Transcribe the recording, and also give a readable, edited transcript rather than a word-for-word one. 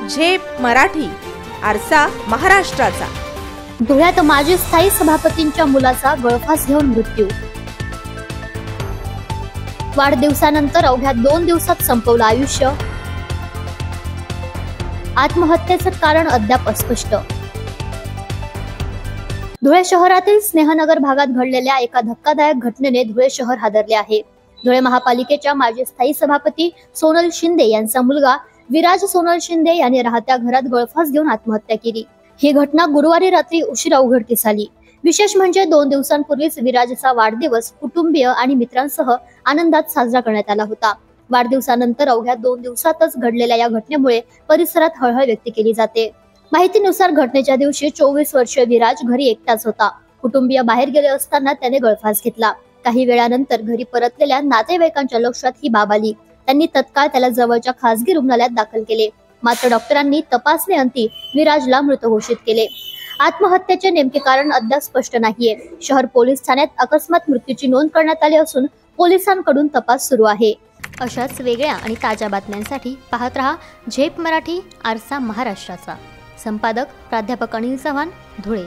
झेप मराठी, आरसा महाराष्ट्राचा। धुळ्यात माजी स्थायी सभापतींच्या मुलाचा गळफास घेऊन मृत्यू। वाढदिवसानंतर अवघ्या 2 दिवसात संपवलं आयुष्य। आत्महत्येचं कारण अद्याप अस्पष्ट। धुळे शहरातील स्नेहनगर भागात घडलेल्या एका धक्कादायक घटनेने धुळे शहर हादरले आहे। धुळे महापालिकेच्या माजी स्थायी सभापती सोनल शिंदे यांचा मुलगा विराज सोनल शिंदे यांनी राहत्या घरात गळफास घेऊन आत्महत्या केली। ही घटना गुरुवारी रात्री उशिरा उघडकीस आली। विशेष म्हणजे 2 दिवसांपूर्वीच विराजचा वाढदिवस कुटुंबीय आणि मित्रांसह आनंदात साजरा करण्यात आला होता। वाढदिवसानंतर अवघ्या 2 दिवसातच घडलेल्या या घटनेमुळे परिसरात हळहळ व्यक्त केली जाते। माहितीनुसार घटनेच्या दिवशी 24 वर्षीय विराज घरी एकटाच होता। कुटुंबीय बाहेर गेले असताना त्याने गळफास घेतला। काही वेळानंतर घरी परतलेल्या नातेवाईकांच्या लक्षात ही बाब आली। त्यांनी तत्काळ त्याला जवळच्या खासगी रुग्णालयात दाखल केले, मात्र डॉक्टरांनी तपासणीअंती विराजला मृत घोषित केले। आत्महत्येचे नेमके कारण अद्याप स्पष्ट नाहीये। शहर पोलीस ठाण्यात अकस्मात मृत्यूची नोंद करण्यात आली असून पोलिसांकडून तपास सुरू आहे। अशाच वेगळ्या आणि ताज्या बातम्यांसाठी पाहत रहा झेप मराठी, आरसा महाराष्ट्राचा। संपादक प्राध्यापक अनिल चव्हाण, धुळे।